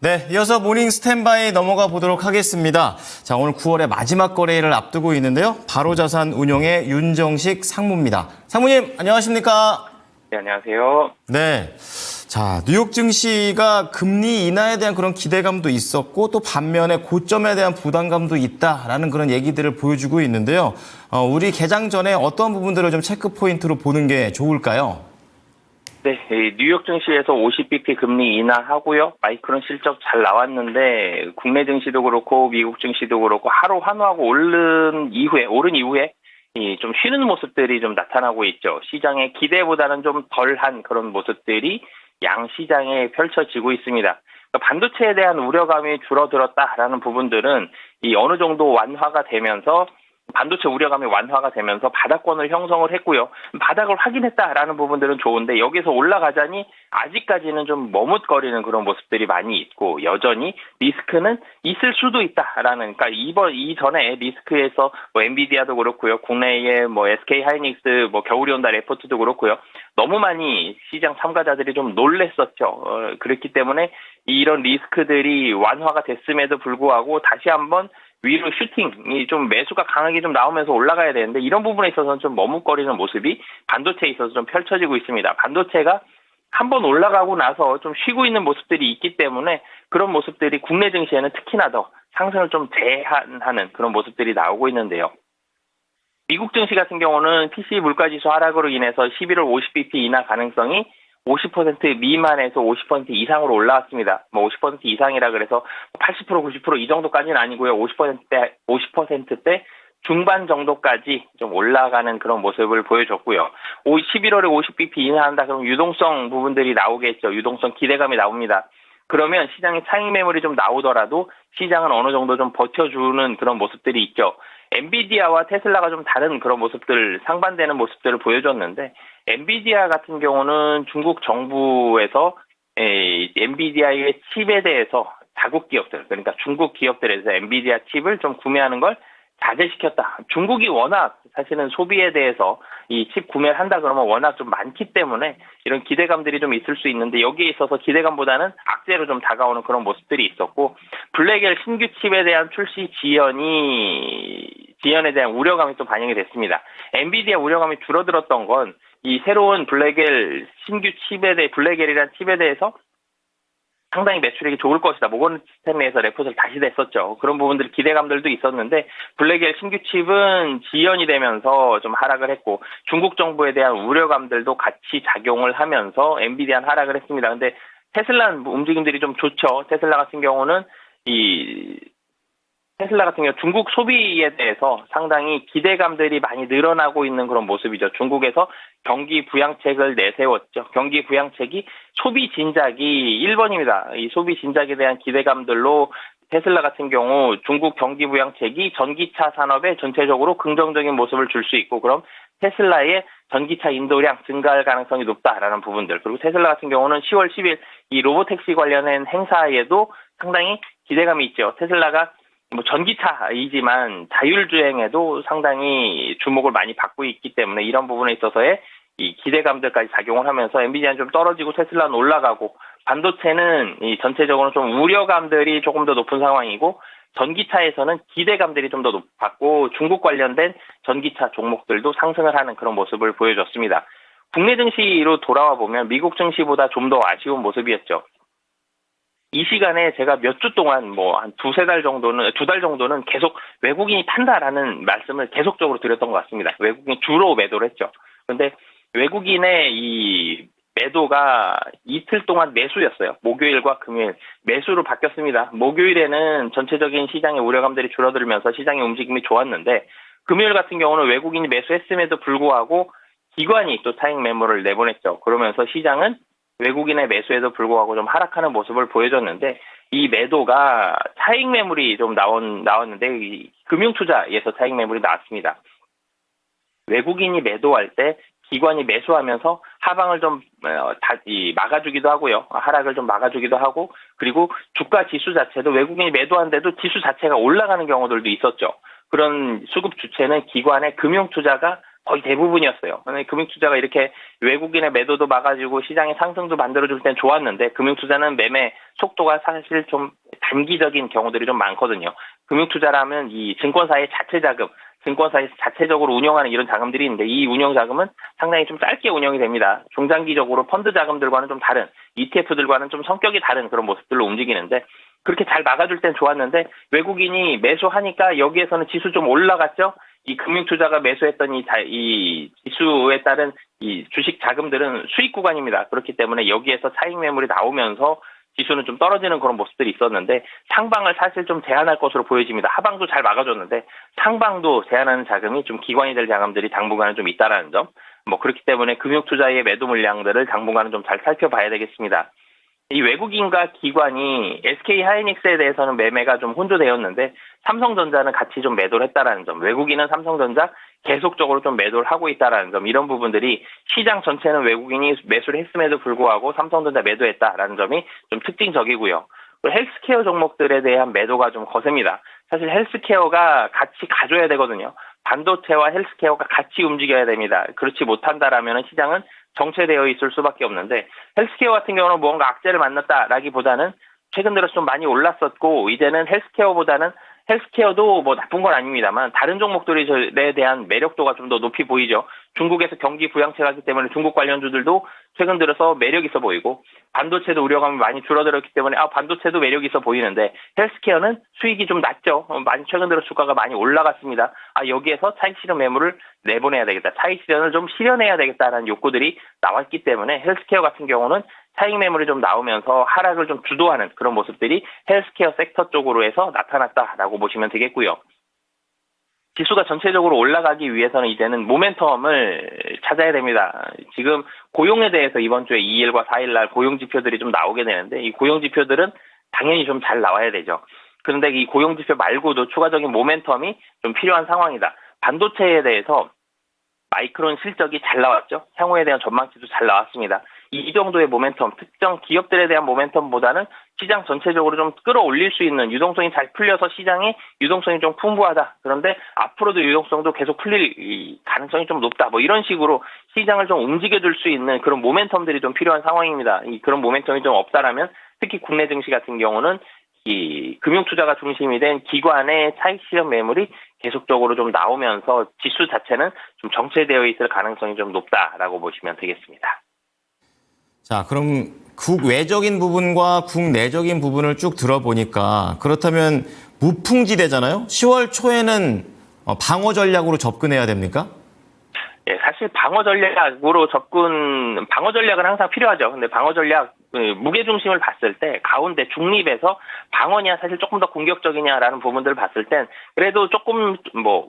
네, 이어서 모닝 스탠바이 넘어가 보도록 하겠습니다. 자, 오늘 9월의 마지막 거래일을 앞두고 있는데요. 바로자산 운용의 윤정식 상무입니다. 상무님, 안녕하십니까? 네, 안녕하세요. 네. 자, 뉴욕 증시가 금리 인하에 대한 그런 기대감도 있었고 또 반면에 고점에 대한 부담감도 있다라는 그런 얘기들을 보여주고 있는데요. 우리 개장 전에 어떤 부분들을 좀 체크 포인트로 보는 게 좋을까요? 네, 뉴욕 증시에서 50bp 금리 인하하고요. 마이크론 실적 잘 나왔는데 국내 증시도 그렇고 미국 증시도 그렇고 하루 환호하고 오른 이후에 좀 쉬는 모습들이 좀 나타나고 있죠. 시장의 기대보다는 좀 덜한 그런 모습들이 양 시장에 펼쳐지고 있습니다. 반도체에 대한 우려감이 줄어들었다라는 부분들은 어느 정도 완화가 되면서 반도체 우려감이 완화가 되면서 바닥권을 형성을 했고요. 바닥을 확인했다라는 부분들은 좋은데 여기서 올라가자니 아직까지는 좀 머뭇거리는 그런 모습들이 많이 있고 여전히 리스크는 있을 수도 있다라는, 그러니까 이전에 리스크에서 엔비디아도 그렇고요. 국내에 SK 하이닉스 겨울이 온다 레포트도 그렇고요. 너무 많이 시장 참가자들이 좀 놀랬었죠. 그렇기 때문에 이런 리스크들이 완화가 됐음에도 불구하고 다시 한번 위로 슈팅이 좀 매수가 강하게 좀 나오면서 올라가야 되는데 이런 부분에 있어서는 좀 머뭇거리는 모습이 반도체에 있어서 좀 펼쳐지고 있습니다. 반도체가 한번 올라가고 나서 좀 쉬고 있는 모습들이 있기 때문에 그런 모습들이 국내 증시에는 특히나 더 상승을 좀 제한하는 그런 모습들이 나오고 있는데요. 미국 증시 같은 경우는 PCE 물가지수 하락으로 인해서 11월 50bp 인하 가능성이 50% 미만에서 50% 이상으로 올라왔습니다. 50% 이상이라 그래서 80% 90% 이 정도까지는 아니고요. 50%대 중반 정도까지 좀 올라가는 그런 모습을 보여줬고요. 11월에 50bp 인하한다 그러면 유동성 부분들이 나오겠죠. 유동성 기대감이 나옵니다. 그러면 시장에 차익 매물이 좀 나오더라도 시장은 어느 정도 좀 버텨주는 그런 모습들이 있죠. 엔비디아와 테슬라가 좀 다른 그런 모습들, 상반되는 모습들을 보여줬는데 엔비디아 같은 경우는 중국 정부에서 엔비디아의 칩에 대해서 자국 기업들, 그러니까 중국 기업들에서 엔비디아 칩을 좀 구매하는 걸 자제시켰다. 중국이 워낙 사실은 소비에 대해서 이 칩 구매를 한다 그러면 워낙 좀 많기 때문에 이런 기대감들이 좀 있을 수 있는데 여기에 있어서 기대감보다는 악재로 좀 다가오는 그런 모습들이 있었고 블랙엘 신규 칩에 대한 출시 지연에 대한 우려감이 또 반영이 됐습니다. 엔비디아 우려감이 줄어들었던 건 이 새로운 블랙엘 신규 블랙엘이라는 칩에 대해서 상당히 매출액이 좋을 것이다. 모건 스탠리에서 레포트를 다시 냈었죠. 그런 부분들 기대감들도 있었는데 블랙엘 신규 칩은 지연이 되면서 좀 하락을 했고 중국 정부에 대한 우려감들도 같이 작용을 하면서 엔비디아는 하락을 했습니다. 근데 테슬라 움직임들이 좀 좋죠. 테슬라 같은 경우는 중국 소비에 대해서 상당히 기대감들이 많이 늘어나고 있는 그런 모습이죠. 중국에서 경기 부양책을 내세웠죠. 경기 부양책이 소비 진작이 1번입니다. 이 소비 진작에 대한 기대감들로 테슬라 같은 경우 중국 경기 부양책이 전기차 산업에 전체적으로 긍정적인 모습을 줄 수 있고 그럼 테슬라의 전기차 인도량 증가할 가능성이 높다라는 부분들. 그리고 테슬라 같은 경우는 10월 10일 이 로보택시 관련된 행사에도 상당히 기대감이 있죠. 테슬라가 전기차이지만 자율주행에도 상당히 주목을 많이 받고 있기 때문에 이런 부분에 있어서의 이 기대감들까지 작용을 하면서 엔비디아는 좀 떨어지고 테슬라는 올라가고 반도체는 이 전체적으로 좀 우려감들이 조금 더 높은 상황이고 전기차에서는 기대감들이 좀 더 높았고 중국 관련된 전기차 종목들도 상승을 하는 그런 모습을 보여줬습니다. 국내 증시로 돌아와 보면 미국 증시보다 좀 더 아쉬운 모습이었죠. 이 시간에 제가 몇 주 동안 한 두 달 정도는 계속 외국인이 판다라는 말씀을 계속적으로 드렸던 것 같습니다. 외국인이 주로 매도를 했죠. 그런데 외국인의 이 매도가 이틀 동안 매수였어요. 목요일과 금요일 매수로 바뀌었습니다. 목요일에는 전체적인 시장의 우려감들이 줄어들면서 시장의 움직임이 좋았는데 금요일 같은 경우는 외국인이 매수했음에도 불구하고 기관이 또 차익 매물을 내보냈죠. 그러면서 시장은 외국인의 매수에도 불구하고 좀 하락하는 모습을 보여줬는데 이 매도가 차익 매물이 좀 나왔는데 이 금융투자에서 차익 매물이 나왔습니다. 외국인이 매도할 때 기관이 매수하면서 하방을 좀 막아주기도 하고요. 하락을 좀 막아주기도 하고 그리고 주가 지수 자체도 외국인이 매도한데도 지수 자체가 올라가는 경우들도 있었죠. 그런 수급 주체는 기관의 금융투자가 거의 대부분이었어요. 금융투자가 이렇게 외국인의 매도도 막아주고 시장의 상승도 만들어줄 땐 좋았는데 금융투자는 매매 속도가 사실 좀 단기적인 경우들이 좀 많거든요. 금융투자라면 이 증권사의 자체 자금, 증권사에서 자체적으로 운영하는 이런 자금들이 있는데 이 운영 자금은 상당히 좀 짧게 운영이 됩니다. 중장기적으로 펀드 자금들과는 좀 다른, ETF들과는 좀 성격이 다른 그런 모습들로 움직이는데 그렇게 잘 막아줄 땐 좋았는데 외국인이 매수하니까 여기에서는 지수 좀 올라갔죠. 이 금융투자가 매수했던 이 지수에 따른 이 주식 자금들은 수익 구간입니다. 그렇기 때문에 여기에서 차익 매물이 나오면서 지수는 좀 떨어지는 그런 모습들이 있었는데 상방을 사실 좀 제한할 것으로 보여집니다. 하방도 잘 막아줬는데 상방도 제한하는 자금이 좀 기관이 될 자금들이 당분간은 좀 있다라는 점. 그렇기 때문에 금융투자의 매도 물량들을 당분간은 좀 잘 살펴봐야 되겠습니다. 이 외국인과 기관이 SK 하이닉스에 대해서는 매매가 좀 혼조되었는데 삼성전자는 같이 좀 매도를 했다라는 점, 외국인은 삼성전자 계속적으로 좀 매도를 하고 있다라는 점, 이런 부분들이 시장 전체는 외국인이 매수를 했음에도 불구하고 삼성전자 매도했다라는 점이 좀 특징적이고요. 그리고 헬스케어 종목들에 대한 매도가 좀 거셉니다. 사실 헬스케어가 같이 가져야 되거든요. 반도체와 헬스케어가 같이 움직여야 됩니다. 그렇지 못한다라면 시장은 정체되어 있을 수밖에 없는데 헬스케어 같은 경우는 뭔가 악재를 만났다라기보다는 최근 들어서 좀 많이 올랐었고 이제는 헬스케어도 뭐 나쁜 건 아닙니다만 다른 종목들에 대한 매력도가 좀 더 높이 보이죠. 중국에서 경기 부양체가 하기 때문에 중국 관련주들도 최근 들어서 매력 있어 보이고 반도체도 우려감이 많이 줄어들었기 때문에 반도체도 매력 있어 보이는데 헬스케어는 수익이 좀 낮죠. 많이 최근 들어 주가가 많이 올라갔습니다. 여기에서 차익 실현 매물을 내보내야 되겠다. 차익 실현을 좀 실현해야 되겠다라는 욕구들이 나왔기 때문에 헬스케어 같은 경우는 차익 매물이 좀 나오면서 하락을 좀 주도하는 그런 모습들이 헬스케어 섹터 쪽으로 해서 나타났다라고 보시면 되겠고요. 지수가 전체적으로 올라가기 위해서는 이제는 모멘텀을 찾아야 됩니다. 지금 고용에 대해서 이번 주에 2일과 4일 날 고용 지표들이 좀 나오게 되는데 이 고용 지표들은 당연히 좀 잘 나와야 되죠. 그런데 이 고용 지표 말고도 추가적인 모멘텀이 좀 필요한 상황이다. 반도체에 대해서 마이크론 실적이 잘 나왔죠. 향후에 대한 전망치도 잘 나왔습니다. 이 정도의 모멘텀, 특정 기업들에 대한 모멘텀보다는 시장 전체적으로 좀 끌어올릴 수 있는 유동성이 잘 풀려서 시장의 유동성이 좀 풍부하다. 그런데 앞으로도 유동성도 계속 풀릴 가능성이 좀 높다. 이런 식으로 시장을 좀 움직여줄 수 있는 그런 모멘텀들이 좀 필요한 상황입니다. 그런 모멘텀이 좀 없다라면 특히 국내 증시 같은 경우는 이 금융투자가 중심이 된 기관의 차익 실현 매물이 계속적으로 좀 나오면서 지수 자체는 좀 정체되어 있을 가능성이 좀 높다라고 보시면 되겠습니다. 자, 그럼 국외적인 부분과 국내적인 부분을 쭉 들어보니까 그렇다면 무풍지대잖아요. 10월 초에는 방어 전략으로 접근해야 됩니까? 예, 사실 방어 전략은 항상 필요하죠. 근데 방어 전략, 무게 중심을 봤을 때 가운데 중립에서 방어냐 사실 조금 더 공격적이냐라는 부분들을 봤을 땐 그래도 조금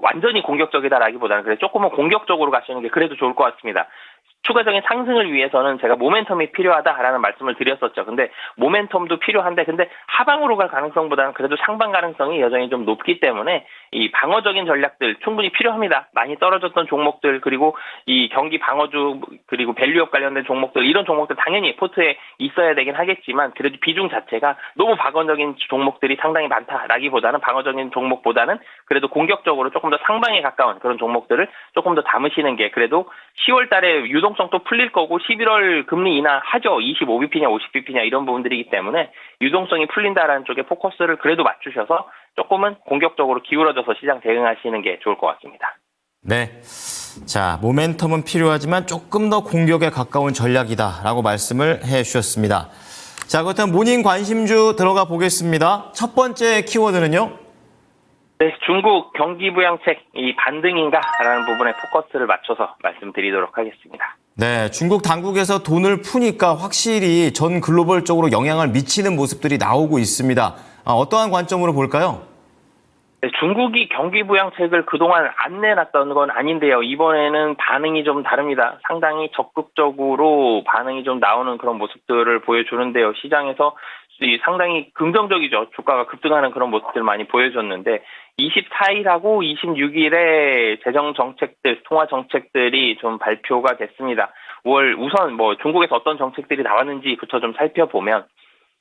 완전히 공격적이다라기보다는 그래 조금은 공격적으로 가시는 게 그래도 좋을 것 같습니다. 추가적인 상승을 위해서는 제가 모멘텀이 필요하다라는 말씀을 드렸었죠. 근데 모멘텀도 필요한데 근데 하방으로 갈 가능성보다는 그래도 상방 가능성이 여전히 좀 높기 때문에 이 방어적인 전략들 충분히 필요합니다. 많이 떨어졌던 종목들 그리고 이 경기 방어주 그리고 밸류업 관련된 종목들 이런 종목들 당연히 포트에 있어야 되긴 하겠지만 그래도 비중 자체가 너무 방어적인 종목들이 상당히 많다라기보다는 방어적인 종목보다는 그래도 공격적으로 조금 더 상방에 가까운 그런 종목들을 조금 더 담으시는 게 그래도 10월 달에 유동성 또 풀릴 거고 11월 금리 인하 하죠. 25bp냐 50bp냐 이런 부분들이기 때문에 유동성이 풀린다라는 쪽에 포커스를 그래도 맞추셔서 조금은 공격적으로 기울어져서 시장 대응하시는 게 좋을 것 같습니다. 네. 자, 모멘텀은 필요하지만 조금 더 공격에 가까운 전략이다라고 말씀을 해 주셨습니다. 자, 그렇다면 모닝 관심주 들어가 보겠습니다. 첫 번째 키워드는요? 네, 중국 경기 부양책 이 반등인가라는 부분에 포커스를 맞춰서 말씀드리도록 하겠습니다. 네, 중국 당국에서 돈을 푸니까 확실히 전 글로벌적으로 영향을 미치는 모습들이 나오고 있습니다. 어떠한 관점으로 볼까요? 네, 중국이 경기 부양책을 그동안 안 내놨던 건 아닌데요. 이번에는 반응이 좀 다릅니다. 상당히 적극적으로 반응이 좀 나오는 그런 모습들을 보여주는데요. 시장에서 상당히 긍정적이죠. 주가가 급등하는 그런 모습들 많이 보여줬는데 24일하고 26일에 재정 정책들, 통화 정책들이 좀 발표가 됐습니다. 우선 중국에서 어떤 정책들이 나왔는지부터 좀 살펴보면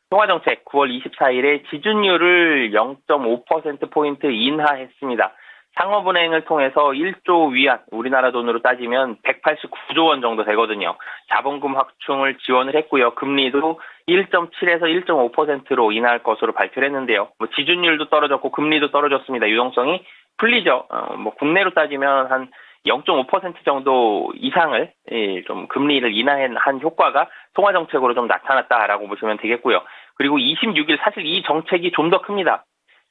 통화정책 9월 24일에 지준율을 0.5%포인트 인하했습니다. 상업은행을 통해서 1조 위안, 우리나라 돈으로 따지면 189조 원 정도 되거든요. 자본금 확충을 지원을 했고요. 금리도 1.7에서 1.5%로 인하할 것으로 발표를 했는데요. 뭐 지준율도 떨어졌고 금리도 떨어졌습니다. 유동성이 풀리죠. 뭐 국내로 따지면 한 0.5% 정도 이상을 좀 금리를 인하한 효과가 통화 정책으로 좀 나타났다라고 보시면 되겠고요. 그리고 26일 사실 이 정책이 좀 더 큽니다.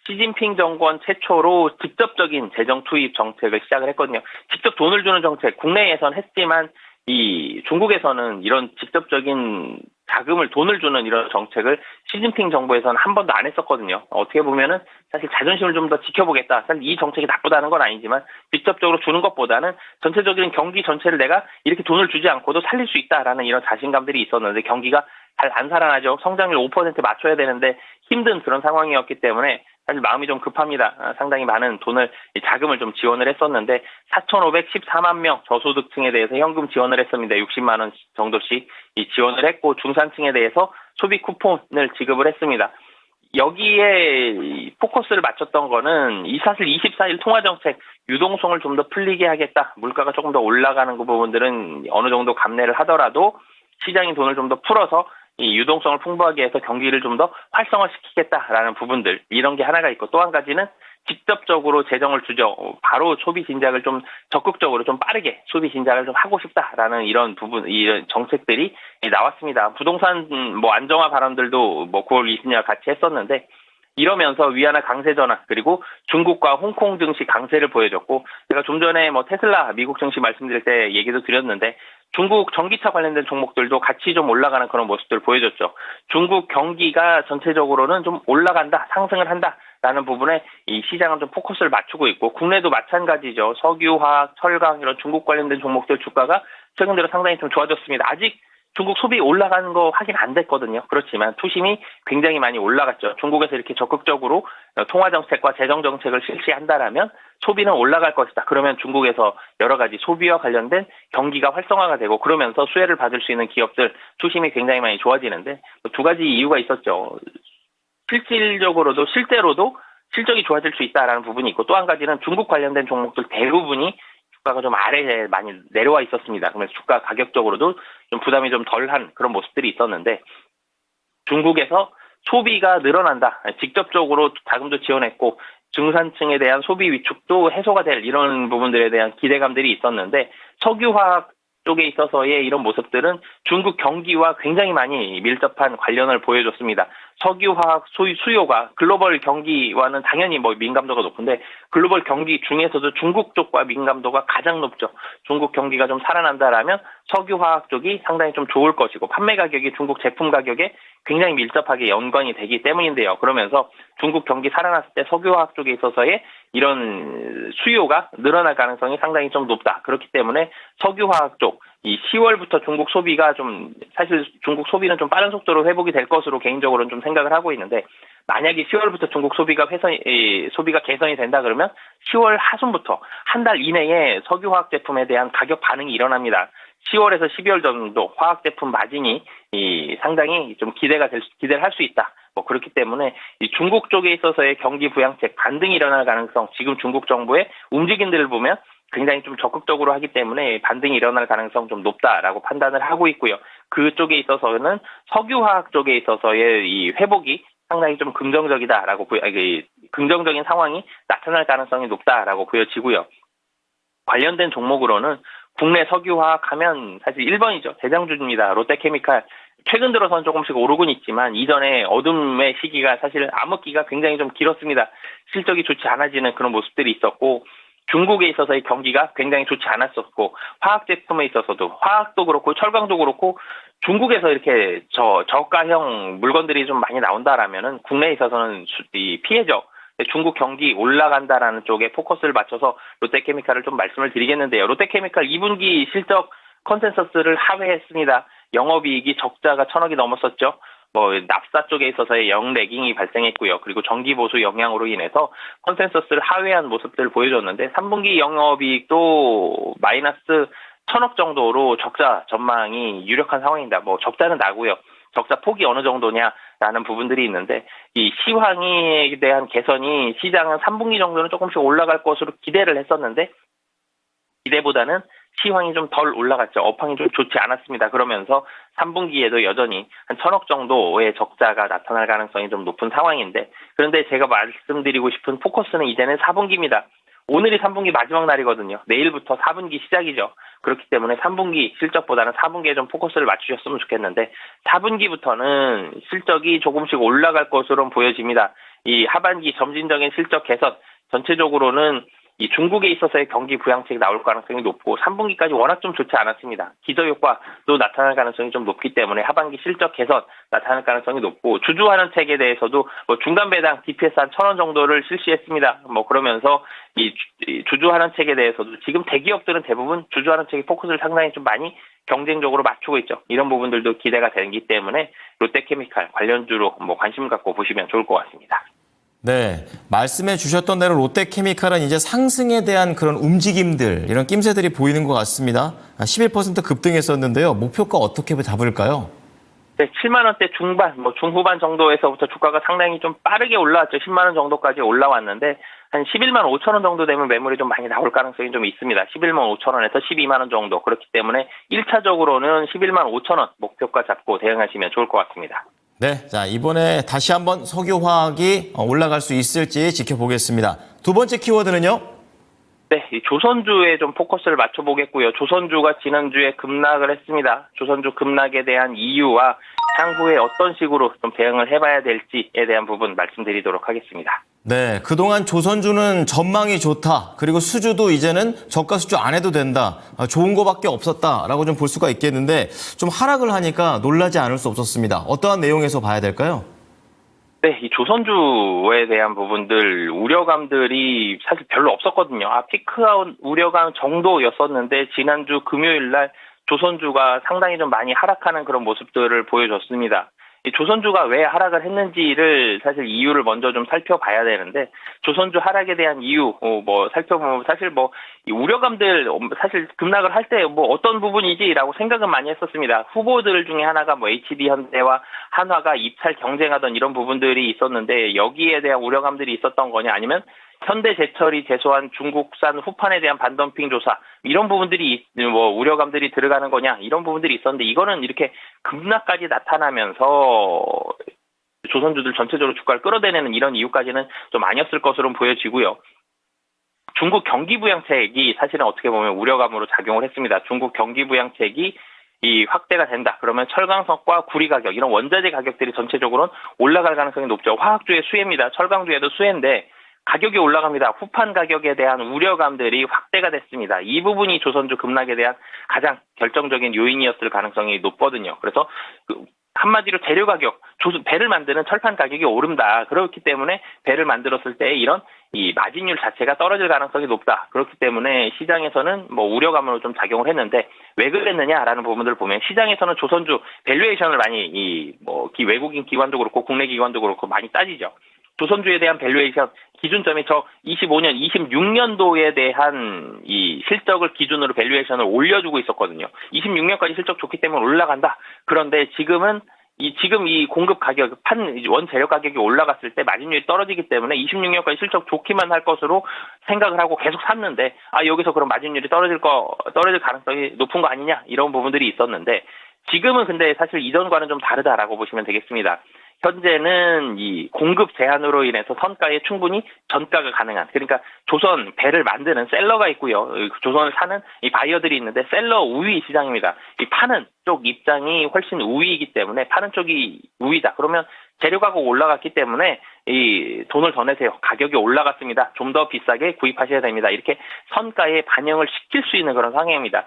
시진핑 정권 최초로 직접적인 재정 투입 정책을 시작을 했거든요. 직접 돈을 주는 정책, 국내에선 했지만 이 중국에서는 이런 직접적인 자금을 돈을 주는 이런 정책을 시진핑 정부에서는 한 번도 안 했었거든요. 어떻게 보면은 사실 자존심을 좀 더 지켜보겠다. 사실 이 정책이 나쁘다는 건 아니지만 직접적으로 주는 것보다는 전체적인 경기 전체를 내가 이렇게 돈을 주지 않고도 살릴 수 있다라는 이런 자신감들이 있었는데 경기가 잘 안 살아나죠. 성장률 5% 맞춰야 되는데 힘든 그런 상황이었기 때문에 사실 마음이 좀 급합니다. 상당히 많은 돈을, 자금을 좀 지원을 했었는데 4,514만 명 저소득층에 대해서 현금 지원을 했습니다. 60만 원 정도씩 지원을 했고 중산층에 대해서 소비 쿠폰을 지급을 했습니다. 여기에 포커스를 맞췄던 거는 사실 24일 통화정책 유동성을 좀 더 풀리게 하겠다. 물가가 조금 더 올라가는 그 부분들은 어느 정도 감내를 하더라도 시장이 돈을 좀 더 풀어서 이 유동성을 풍부하게 해서 경기를 좀 더 활성화시키겠다라는 부분들 이런 게 하나가 있고 또 한 가지는 직접적으로 재정을 주죠. 바로 소비 진작을 좀 적극적으로 좀 빠르게 소비 진작을 좀 하고 싶다라는 이런 부분 이런 정책들이 나왔습니다. 부동산 뭐 안정화 발언들도 뭐 9월 20일 같이 했었는데 이러면서 위안화 강세 전환 그리고 중국과 홍콩 증시 강세를 보여줬고 제가 좀 전에 뭐 테슬라 미국 증시 말씀드릴 때 얘기도 드렸는데 중국 전기차 관련된 종목들도 같이 좀 올라가는 그런 모습들을 보여줬죠. 중국 경기가 전체적으로는 좀 올라간다, 상승을 한다라는 부분에 이 시장은 좀 포커스를 맞추고 있고 국내도 마찬가지죠. 석유, 화학, 철강 이런 중국 관련된 종목들 주가가 최근 들어 상당히 좀 좋아졌습니다. 아직 중국 소비 올라가는 거 확인 안 됐거든요. 그렇지만 투심이 굉장히 많이 올라갔죠. 중국에서 이렇게 적극적으로 통화정책과 재정정책을 실시한다라면 소비는 올라갈 것이다. 그러면 중국에서 여러 가지 소비와 관련된 경기가 활성화가 되고 그러면서 수혜를 받을 수 있는 기업들 투심이 굉장히 많이 좋아지는데 두 가지 이유가 있었죠. 실질적으로도 실제로도 실적이 좋아질 수 있다라는 부분이 있고 또 한 가지는 중국 관련된 종목들 대부분이 주가가 좀 아래에 많이 내려와 있었습니다. 그러면서 주가 가격적으로도 좀 부담이 좀 덜한 그런 모습들이 있었는데 중국에서 소비가 늘어난다. 직접적으로 자금도 지원했고 중산층에 대한 소비 위축도 해소가 될 이런 부분들에 대한 기대감들이 있었는데 석유화학 쪽에 있어서의 이런 모습들은 중국 경기와 굉장히 많이 밀접한 관련을 보여줬습니다. 석유화학 수요가 글로벌 경기와는 당연히 뭐 민감도가 높은데 글로벌 경기 중에서도 중국 쪽과 민감도가 가장 높죠. 중국 경기가 좀 살아난다라면 석유화학 쪽이 상당히 좀 좋을 것이고 판매 가격이 중국 제품 가격에 굉장히 밀접하게 연관이 되기 때문인데요. 그러면서 중국 경기 살아났을 때 석유화학 쪽에 있어서의 이런 수요가 늘어날 가능성이 상당히 좀 높다. 그렇기 때문에 석유화학 쪽 이 10월부터 중국 소비가 좀 사실 중국 소비는 좀 빠른 속도로 회복이 될 것으로 개인적으로는 좀 생각을 하고 있는데 만약에 10월부터 중국 소비가 개선이 된다 그러면 10월 하순부터 한 달 이내에 석유화학 제품에 대한 가격 반응이 일어납니다. 10월에서 12월 정도 화학 제품 마진이 상당히 좀 기대를 할 수 있다. 뭐 그렇기 때문에 이 중국 쪽에 있어서의 경기 부양책 반등이 일어날 가능성 지금 중국 정부의 움직임들을 보면 굉장히 좀 적극적으로 하기 때문에 반등이 일어날 가능성 좀 높다라고 판단을 하고 있고요. 그쪽에 있어서는 석유화학 쪽에 있어서의 이 회복이 상당히 좀 긍정적이다라고 긍정적인 상황이 나타날 가능성이 높다라고 보여지고요. 관련된 종목으로는 국내 석유화학 하면 사실 1번이죠. 대장주입니다. 롯데케미칼. 최근 들어서는 조금씩 오르곤 있지만 이전에 어둠의 시기가 사실 암흑기가 굉장히 좀 길었습니다. 실적이 좋지 않아지는 그런 모습들이 있었고 중국에 있어서의 경기가 굉장히 좋지 않았었고 화학 제품에 있어서도 화학도 그렇고 철강도 그렇고 중국에서 이렇게 저가형 물건들이 좀 많이 나온다라면은 국내에 있어서는 이 피해죠. 중국 경기 올라간다라는 쪽에 포커스를 맞춰서 롯데케미칼을 좀 말씀을 드리겠는데요. 롯데케미칼 2분기 실적 컨센서스를 하회했습니다. 영업이익이 적자가 1,000억이 넘었었죠. 뭐 납사 쪽에 있어서의 영레깅이 발생했고요. 그리고 정기 보수 영향으로 인해서 컨센서스를 하회한 모습들을 보여줬는데 3분기 영업이익도 마이너스 1,000억 정도로 적자 전망이 유력한 상황입니다. 뭐 적자는 나고요. 적자 폭이 어느 정도냐 라는 부분들이 있는데 이 시황에 대한 개선이 시장은 3분기 정도는 조금씩 올라갈 것으로 기대를 했었는데 기대보다는 시황이 좀 덜 올라갔죠. 업황이 좀 좋지 않았습니다. 그러면서 3분기에도 여전히 한 1,000억 정도의 적자가 나타날 가능성이 좀 높은 상황인데 그런데 제가 말씀드리고 싶은 포커스는 이제는 4분기입니다. 오늘이 3분기 마지막 날이거든요. 내일부터 4분기 시작이죠. 그렇기 때문에 3분기 실적보다는 4분기에 좀 포커스를 맞추셨으면 좋겠는데 4분기부터는 실적이 조금씩 올라갈 것으로 보여집니다. 이 하반기 점진적인 실적 개선 전체적으로는 이 중국에 있어서의 경기 부양책이 나올 가능성이 높고 3분기까지 워낙 좀 좋지 않았습니다. 기저효과도 나타날 가능성이 좀 높기 때문에 하반기 실적 개선 나타날 가능성이 높고 주주환원 책에 대해서도 뭐 중간 배당 DPS 한 1,000원 정도를 실시했습니다. 뭐 그러면서 이 주주환원 책에 대해서도 지금 대기업들은 대부분 주주환원 책의 포커스를 상당히 좀 많이 경쟁적으로 맞추고 있죠. 이런 부분들도 기대가 되기 때문에 롯데케미칼 관련주로 뭐 관심을 갖고 보시면 좋을 것 같습니다. 네, 말씀해 주셨던 대로 롯데케미칼은 이제 상승에 대한 그런 움직임들, 이런 낌새들이 보이는 것 같습니다. 11% 급등했었는데요. 목표가 어떻게 잡을까요? 네, 7만 원대 중반, 뭐 중후반 정도에서부터 주가가 상당히 좀 빠르게 올라왔죠. 10만 원 정도까지 올라왔는데 한 11만 5천 원 정도 되면 매물이 좀 많이 나올 가능성이 좀 있습니다. 11만 5천 원에서 12만 원 정도. 그렇기 때문에 1차적으로는 11만 5천 원 목표가 잡고 대응하시면 좋을 것 같습니다. 네, 자 이번에 다시 한번 석유화학이 올라갈 수 있을지 지켜보겠습니다. 두 번째 키워드는요? 네, 이 조선주에 좀 포커스를 맞춰보겠고요. 조선주가 지난주에 급락을 했습니다. 조선주 급락에 대한 이유와 향후에 어떤 식으로 좀 대응을 해봐야 될지에 대한 부분 말씀드리도록 하겠습니다. 네, 그동안 조선주는 전망이 좋다. 그리고 수주도 이제는 저가 수주 안 해도 된다. 좋은 거밖에 없었다라고 좀 볼 수가 있겠는데 좀 하락을 하니까 놀라지 않을 수 없었습니다. 어떠한 내용에서 봐야 될까요? 네, 이 조선주에 대한 부분들 우려감들이 사실 별로 없었거든요. 피크아웃 우려감 정도였었는데 지난주 금요일 날 조선주가 상당히 좀 많이 하락하는 그런 모습들을 보여줬습니다. 이 조선주가 왜 하락을 했는지를 사실 이유를 먼저 좀 살펴봐야 되는데 조선주 하락에 대한 이유 뭐 살펴보면 사실 뭐 이 우려감들 사실 급락을 할 때 뭐 어떤 부분이지라고 생각은 많이 했었습니다. 후보들 중에 하나가 뭐 HD 현대와 한화가 입찰 경쟁하던 이런 부분들이 있었는데 여기에 대한 우려감들이 있었던 거냐 아니면 현대제철이 제소한 중국산 후판에 대한 반덤핑 조사 이런 부분들이 뭐 우려감들이 들어가는 거냐 이런 부분들이 있었는데 이거는 이렇게 급락까지 나타나면서 조선주들 전체적으로 주가를 끌어내는 이런 이유까지는 좀 아니었을 것으로 보여지고요. 중국 경기부양책이 사실은 어떻게 보면 우려감으로 작용을 했습니다. 중국 경기부양책이 이 확대가 된다. 그러면 철강석과 구리 가격 이런 원자재 가격들이 전체적으로는 올라갈 가능성이 높죠. 화학주의 수혜입니다. 철강주에도 수혜인데 가격이 올라갑니다. 후판 가격에 대한 우려감들이 확대가 됐습니다. 이 부분이 조선주 급락에 대한 가장 결정적인 요인이었을 가능성이 높거든요. 그래서 한마디로 재료 가격, 배를 만드는 철판 가격이 오른다. 그렇기 때문에 배를 만들었을 때 이런 이 마진율 자체가 떨어질 가능성이 높다. 그렇기 때문에 시장에서는 뭐 우려감으로 좀 작용을 했는데 왜 그랬느냐라는 부분들을 보면 시장에서는 조선주 밸류에이션을 많이 외국인 기관도 그렇고 국내 기관도 그렇고 많이 따지죠. 조선주에 대한 밸류에이션 기준점이 저 25년, 26년도에 대한 이 실적을 기준으로 밸류에이션을 올려주고 있었거든요. 26년까지 실적 좋기 때문에 올라간다. 그런데 지금 이 공급 가격, 원재료 가격이 올라갔을 때 마진율이 떨어지기 때문에 26년까지 실적 좋기만 할 것으로 생각을 하고 계속 샀는데, 여기서 그럼 마진율이 떨어질 가능성이 높은 거 아니냐? 이런 부분들이 있었는데, 지금은 근데 사실 이전과는 좀 다르다라고 보시면 되겠습니다. 현재는 이 공급 제한으로 인해서 선가에 충분히 전가가 가능한, 그러니까 조선 배를 만드는 셀러가 있고요. 조선을 사는 이 바이어들이 있는데 셀러 우위 시장입니다. 이 파는 쪽 입장이 훨씬 우위이기 때문에 파는 쪽이 우위다. 그러면 재료 가격 올라갔기 때문에 이 돈을 더 내세요. 가격이 올라갔습니다. 좀 더 비싸게 구입하셔야 됩니다. 이렇게 선가에 반영을 시킬 수 있는 그런 상황입니다.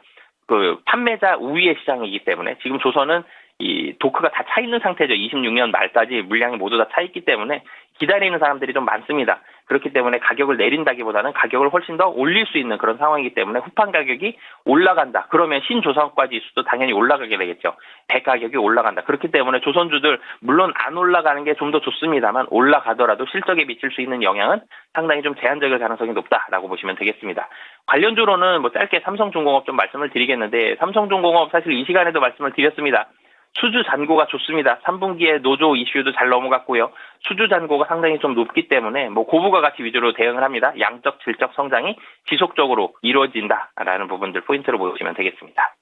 판매자 우위의 시장이기 때문에 지금 조선은 이 도크가 다 차 있는 상태죠. 26년 말까지 물량이 모두 다 차 있기 때문에 기다리는 사람들이 좀 많습니다. 그렇기 때문에 가격을 내린다기보다는 가격을 훨씬 더 올릴 수 있는 그런 상황이기 때문에 후판 가격이 올라간다. 그러면 신조선과 지수도 당연히 올라가게 되겠죠. 배 가격이 올라간다. 그렇기 때문에 조선주들 물론 안 올라가는 게 좀 더 좋습니다만 올라가더라도 실적에 미칠 수 있는 영향은 상당히 좀 제한적일 가능성이 높다라고 보시면 되겠습니다. 관련주로는 뭐 짧게 삼성중공업 좀 말씀을 드리겠는데 삼성중공업 사실 이 시간에도 말씀을 드렸습니다. 수주 잔고가 좋습니다. 3분기에 노조 이슈도 잘 넘어갔고요. 수주 잔고가 상당히 좀 높기 때문에 고부가 가치 위주로 대응을 합니다. 양적, 질적 성장이 지속적으로 이루어진다라는 부분들 포인트로 보시면 되겠습니다.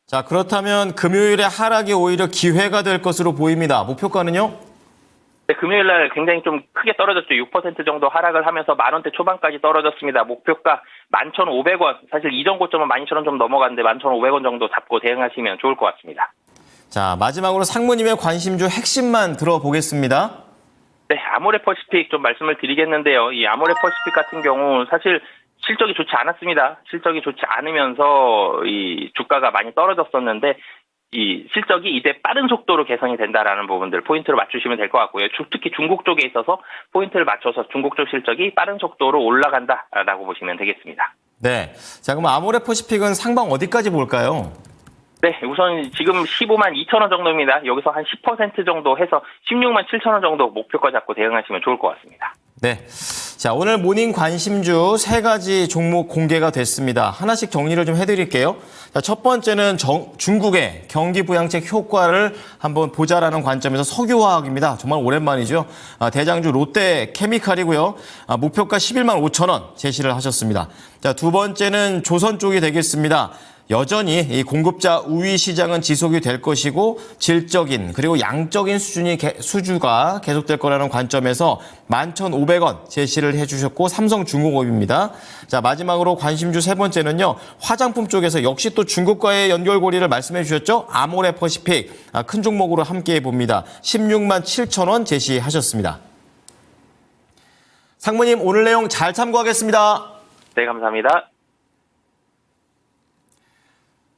자, 그렇다면 금요일에 하락이 오히려 기회가 될 것으로 보입니다. 목표가는요? 네, 금요일 날 굉장히 좀 크게 떨어졌죠. 6% 정도 하락을 하면서 10,000원대 초반까지 떨어졌습니다. 목표가 11,500원. 사실 이전 고점은 12,000원 좀 넘어갔는데 11,500원 정도 잡고 대응하시면 좋을 것 같습니다. 자, 마지막으로 상무님의 관심주 핵심만 들어보겠습니다. 네, 아모레퍼시픽 좀 말씀을 드리겠는데요. 이 아모레퍼시픽 같은 경우 사실 실적이 좋지 않았습니다. 실적이 좋지 않으면서 이 주가가 많이 떨어졌었는데 이 실적이 이제 빠른 속도로 개선이 된다라는 부분들 포인트로 맞추시면 될 것 같고요. 특히 중국 쪽에 있어서 포인트를 맞춰서 중국 쪽 실적이 빠른 속도로 올라간다라고 보시면 되겠습니다. 네. 자, 그럼 아모레퍼시픽은 상방 어디까지 볼까요? 네, 우선 지금 152,000원 정도입니다. 여기서 한 10% 정도 해서 167,000원 정도 목표가 잡고 대응하시면 좋을 것 같습니다. 네. 자, 오늘 모닝 관심주 3가지 종목 공개가 됐습니다. 하나씩 정리를 좀 해드릴게요. 자, 첫 번째는 중국의 경기 부양책 효과를 한번 보자라는 관점에서 석유화학입니다. 정말 오랜만이죠. 대장주 롯데케미칼이고요. 목표가 11만 5천 원 제시를 하셨습니다. 자, 두 번째는 조선 쪽이 되겠습니다. 여전히 이 공급자 우위 시장은 지속이 될 것이고 질적인 그리고 양적인 수주가 계속될 거라는 관점에서 11,500원 제시를 해주셨고 삼성중공업입니다. 자, 마지막으로 관심주 세 번째는요. 화장품 쪽에서 역시 또 중국과의 연결고리를 말씀해 주셨죠. 아모레퍼시픽 큰 종목으로 함께해 봅니다. 16만 7천 원 제시하셨습니다. 상무님 오늘 내용 잘 참고하겠습니다. 네, 감사합니다.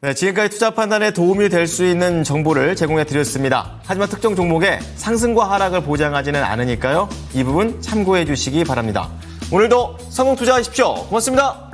네, 지금까지 투자 판단에 도움이 될 수 있는 정보를 제공해 드렸습니다. 하지만 특정 종목의 상승과 하락을 보장하지는 않으니까요. 이 부분 참고해 주시기 바랍니다. 오늘도 성공 투자하십시오. 고맙습니다.